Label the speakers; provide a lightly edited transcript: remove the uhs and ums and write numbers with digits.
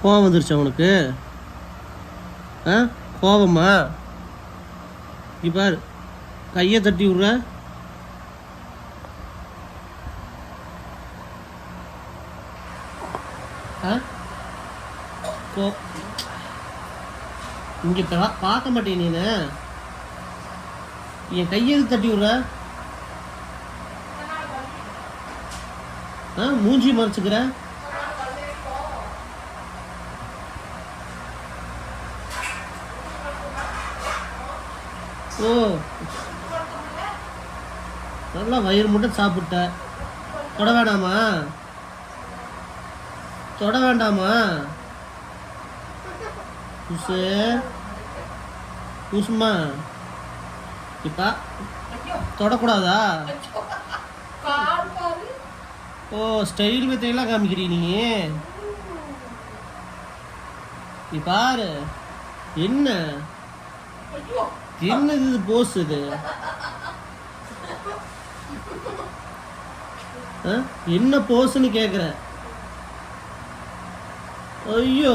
Speaker 1: கோவம் வந்துருச்சா உனக்கு? ஆ, கோவமா? பார், கையை தட்டி விட்ற. இங்கே பார்க்க மாட்டேன் நீனு. என் கையை தட்டி விட்ற. மூஞ்சி மறைச்சுக்கிற. ஓ, நல்லா வயிறு மட்டும் சாப்பிட்ட. தொட வேண்டாமா? தொட வேண்டாமா? உசுமா இப்ப தொடக்கூடாதா? ஓ, ஸ்டைல் வித்தையெல்லாம் காமிக்கிறீ நீ பாரு. என்ன என்னது இது போஸ்? இது என்ன போஸ்ன்னு கேக்குற? ஐயோ,